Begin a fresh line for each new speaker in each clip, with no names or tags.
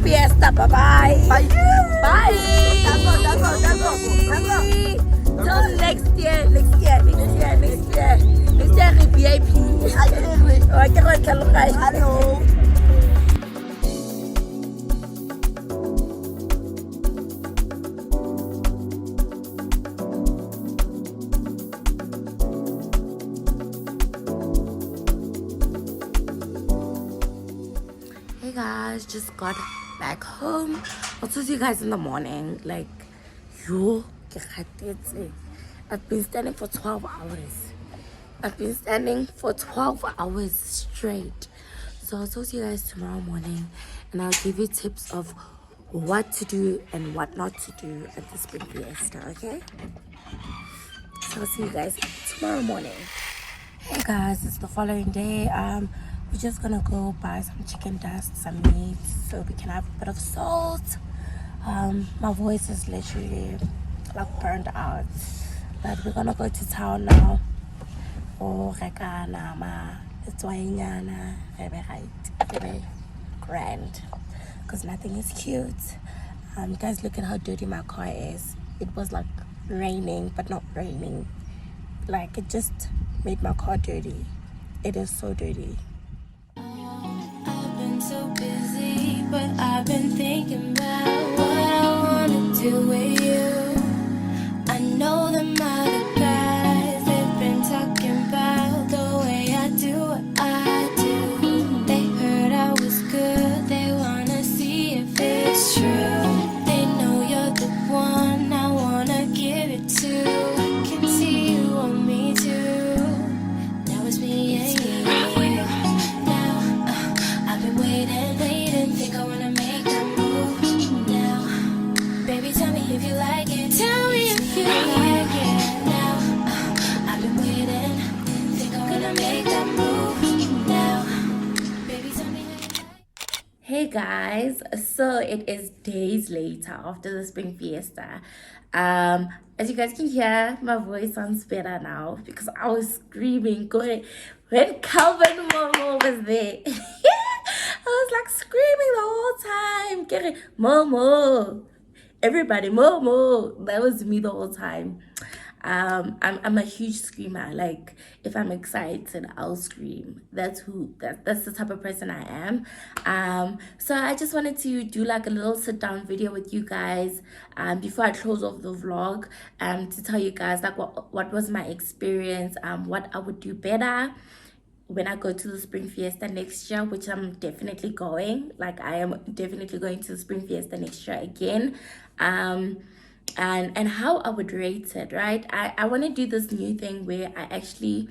Fiesta. Bye-bye.
Bye.
Bye. Till next year. Next year, VIP.
Hello.
Hey guys, just got back home. I'll tell you guys in the morning. Like, I've been standing for 12 hours. I've been standing for 12 hours straight. So I'll talk to you guys tomorrow morning and I'll give you tips of what to do and what not to do at the Spring Fiesta, okay? So I'll see you guys tomorrow morning. Hey guys, it's the following day. We're just gonna go buy some chicken dust, some meat, so we can have a bit of salt. My voice is literally like burned out, but we're gonna go to town now. Oh, it's very grand, because nothing is cute. Guys, look at how dirty my car is. It was like raining, but not raining. Like, it just made my car dirty. It is so dirty.
I've been so busy, but I've been thinking about what I wanna do with you. I know them other guys, they've been talking about the way I do what I do. They heard I was good, they wanna see if it's true. They know you're the one I wanna give it to. I can see you want me too. Now it's me and you. Waiting, think I wanna make that move now. Baby, tell me if you like it. Tell me if you like it now. I've been waiting, think I'm gonna make that move now. Baby, tell me if you like it.
Hey guys, so it is days later after the Spring Fiesta. As you guys can hear, my voice sounds better now because I was screaming going when Kelvin Momo was there. I was like screaming the whole time, getting Momo, everybody Momo. That was me the whole time. I'm a huge screamer. Like, if I'm excited, I'll scream. That's the type of person I am. So I just wanted to do like a little sit down video with you guys before I close off the vlog, to tell you guys like what was my experience, what I would do better when I go to the Spring Fiesta next year, which I'm definitely going. Like, I am definitely going to the Spring Fiesta next year again. And how I would rate it, right? I want to do this new thing where I actually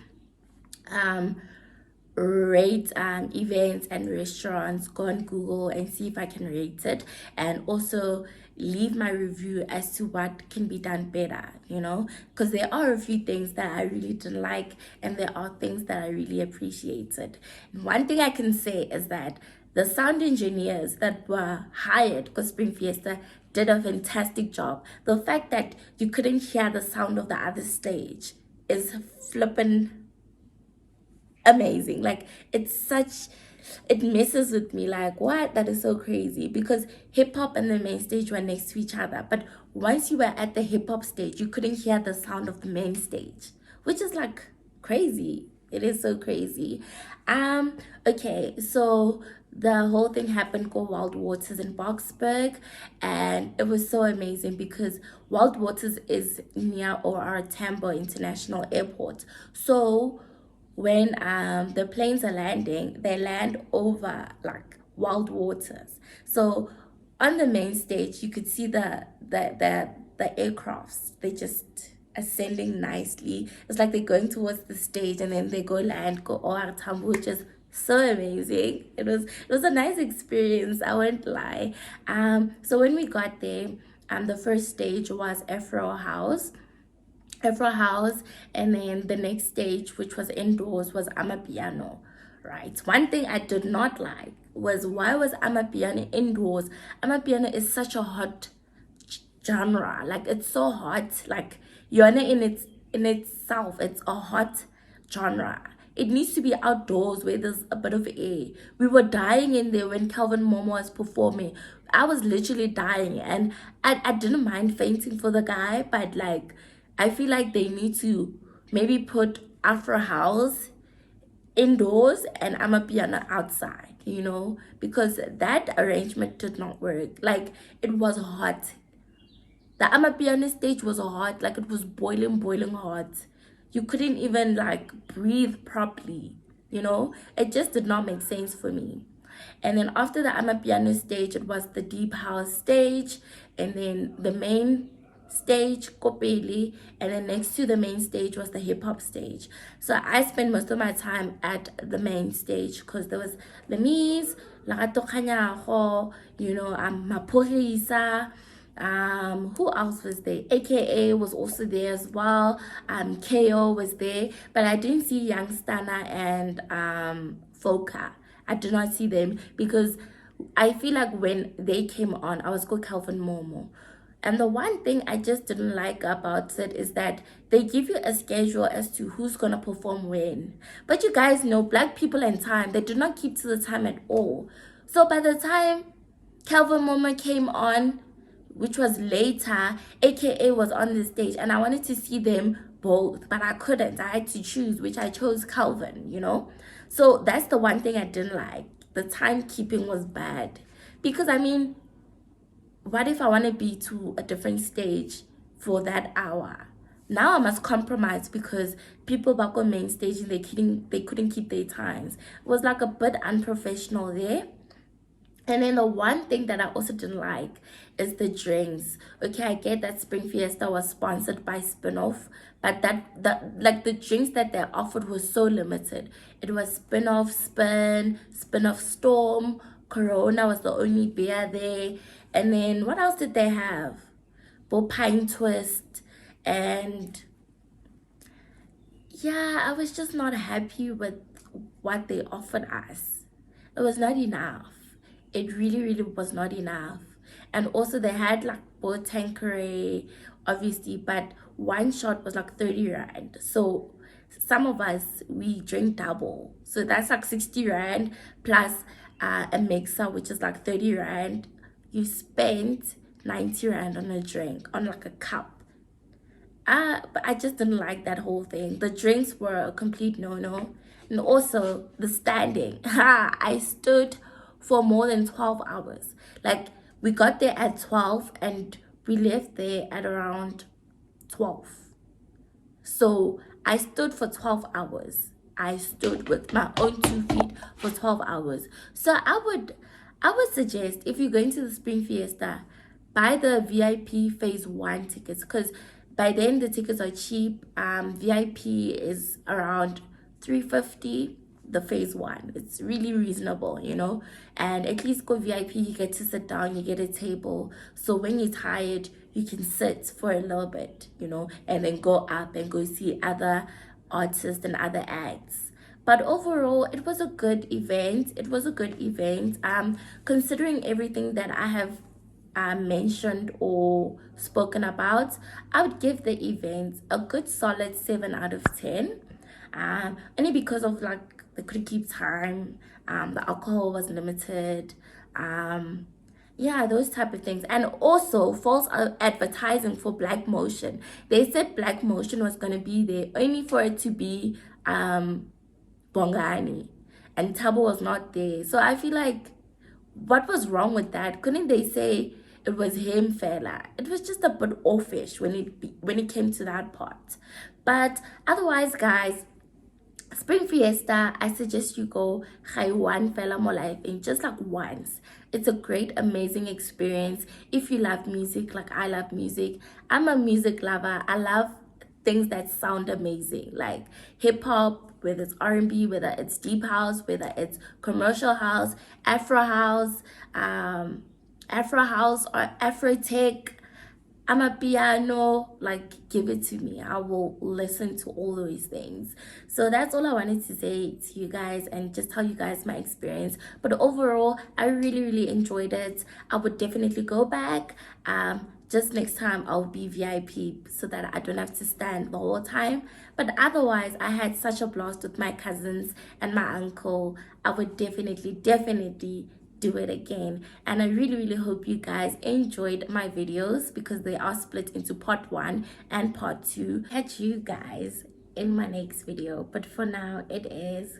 rate events and restaurants, go on Google and see if I can rate it, and also leave my review as to what can be done better, you know, because there are a few things that I really didn't like and there are things that I really appreciated. One thing I can say is that the sound engineers that were hired because Spring Fiesta did a fantastic job. The fact that you couldn't hear the sound of the other stage is flippin' amazing. Like, it messes with me. Like, what? That is so crazy, because hip-hop and the main stage were next to each other, but once you were at the hip-hop stage you couldn't hear the sound of the main stage, which is like crazy. It is so crazy. Okay, so the whole thing happened called Wild Waters in Boksburg, and it was so amazing because Wild Waters is near OR Tambo International Airport. So when the planes are landing, they land over like Wild Waters. So on the main stage you could see the aircrafts. They just ascending nicely. It's like they're going towards the stage and then they go OR Tambo, which is so amazing. It was a nice experience, I won't lie. So when we got there, the first stage was Afro House, and then the next stage, which was indoors, was Amapiano. Right, one thing I did not like was, why was Amapiano indoors? Amapiano is such a hot genre. Like, it's so hot. Like, Yona in itself, it's a hot genre. It needs to be outdoors where there's a bit of air. We were dying in there when Kelvin Momo was performing. I was literally dying, and I didn't mind fainting for the guy, but like I feel like they need to maybe put Afro House indoors and Amapiano outside, because that arrangement did not work. Like it was hot. The Amapiano stage was hot, like it was boiling, boiling hot. You couldn't even like breathe properly, It just did not make sense for me. And then after the Amapiano stage, it was the deep house stage, and then the main stage, Kopeli, and then next to the main stage was the hip hop stage. So I spent most of my time at the main stage because there was Lemise, Larato Khanyago, Mapurisa. Who else was there? AKA was also there as well. KO was there, but I didn't see Youngstana and Foka. I did not see them because I feel like when they came on, I was called Kelvin Momo. And the one thing I just didn't like about it is that they give you a schedule as to who's gonna perform when. But you guys know, black people and time, they do not keep to the time at all. So by the time Kelvin Momo came on, which was later, AKA was on the stage, and I wanted to see them both, but I couldn't. I had to choose, which I chose Kelvin, So that's the one thing I didn't like. The timekeeping was bad. Because, I mean, what if I want to be to a different stage for that hour? Now I must compromise because people back on main stage, they couldn't keep their times. It was like a bit unprofessional there. And then the one thing that I also didn't like is the drinks. Okay, I get that Spring Fiesta was sponsored by Spinoff, but like the drinks that they offered was so limited. It was Spinoff Storm, Corona was the only beer there. And then what else did they have? Pine Twist. And yeah, I was just not happy with what they offered us. It was not enough. It really, really was not enough. And also they had like both Tanqueray, obviously, but one shot was like 30 rand. So some of us, we drink double. So that's like 60 rand plus a mixer, which is like 30 rand. You spent 90 rand on a drink, on like a cup. But I just didn't like that whole thing. The drinks were a complete no-no. And also the standing. I stood for more than 12 hours. Like we got there at 12 and we left there at around 12. So I stood for 12 hours. I stood with my own 2 feet for 12 hours. So I would suggest, if you're going to the Spring Fiesta, buy the VIP phase 1 tickets, because by then the tickets are cheap. VIP is around 350. The phase 1, it's really reasonable, and at least go VIP, you get to sit down, you get a table, so when you're tired you can sit for a little bit, and then go up and go see other artists and other acts. But overall, it was a good event. Considering everything that I have mentioned or spoken about, I would give the event a good solid 7 out of 10. Only because of like they couldn't keep time, the alcohol was limited, yeah, those type of things. And also false advertising for Black Motion. They said Black Motion was going to be there only for it to be Bongani, and Tabo was not there. So I feel like, what was wrong with that? Couldn't they say it was him, fella? It was just a bit offish when it came to that part. But otherwise, guys, Spring Fiesta, I suggest you go one fella more life in just like once. It's a great, amazing experience. If you love music like I love music, I'm a music lover. I love things that sound amazing, like hip hop, whether it's R&B, whether it's deep house, whether it's commercial house, Afro house, or Afro tech. I'm a piano, like give it to me. I will listen to all those things. So that's all I wanted to say to you guys and just tell you guys my experience. But overall, I really, really enjoyed it. I would definitely go back. Just next time I'll be VIP so that I don't have to stand the whole time. But otherwise, I had such a blast with my cousins and my uncle. I would definitely do it again. And I really hope you guys enjoyed my videos, because they are split into part 1 and part 2. Catch you guys in my next video, but for now it is